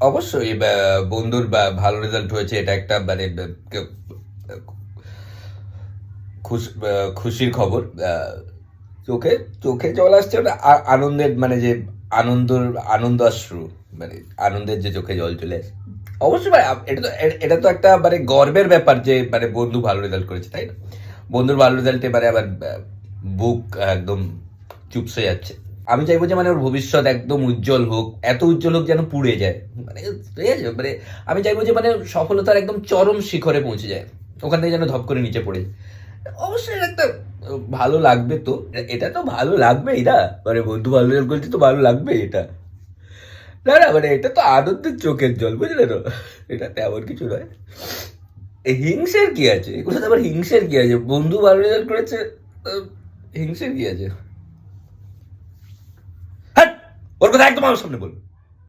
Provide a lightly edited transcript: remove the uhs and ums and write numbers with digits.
অবশ্যই বন্ধুর ভালো রেজাল্ট হয়েছে, এটা একটা মানে খুশির খবর। চোখে চোখে জল আসছে, ওটা আনন্দের, মানে যে আনন্দ অশ্রু, মানে আনন্দের যে চোখে জল চলে আসে। অবশ্যই ভাই, এটা তো একটা মানে গর্বের ব্যাপার যে মানে বন্ধু ভালো রেজাল্ট করেছে, তাই না? বন্ধুর ভালো রেজাল্টে মানে আবার বুক একদম চুপসে যাচ্ছে। আমি চাইবো যে মানে ওর ভবিষ্যৎ একদম উজ্জ্বল হোক, এত উজ্জ্বল হোক যেন পুড়ে যায়, মানে ঠিক আছে? মানে আমি চাইবো যে মানে সফলতার একদম চরম শিখরে পৌঁছে যায়, ওখান থেকে যেন ধপ করে নিচে পড়ে যায়। অবশ্যই এটা একটা ভালো লাগবে তো, এটা তো ভালো লাগবেই না, মানে বন্ধু ভালো রেজাল্ট করছে তো ভালো লাগবে এটা। না না, মানে এটা তো আনন্দের চোখের জল, বুঝলে তো? এটা তেমন কিছু নয়। হিংসের কি আছে? এগুলো তো আবার হিংসের কি আছে? বন্ধু ভালো রেজাল্ট করেছে, আহ, হিংসের কি আছে? হ্যাঁ, ওর কথা একদম আমার সামনে বলবো।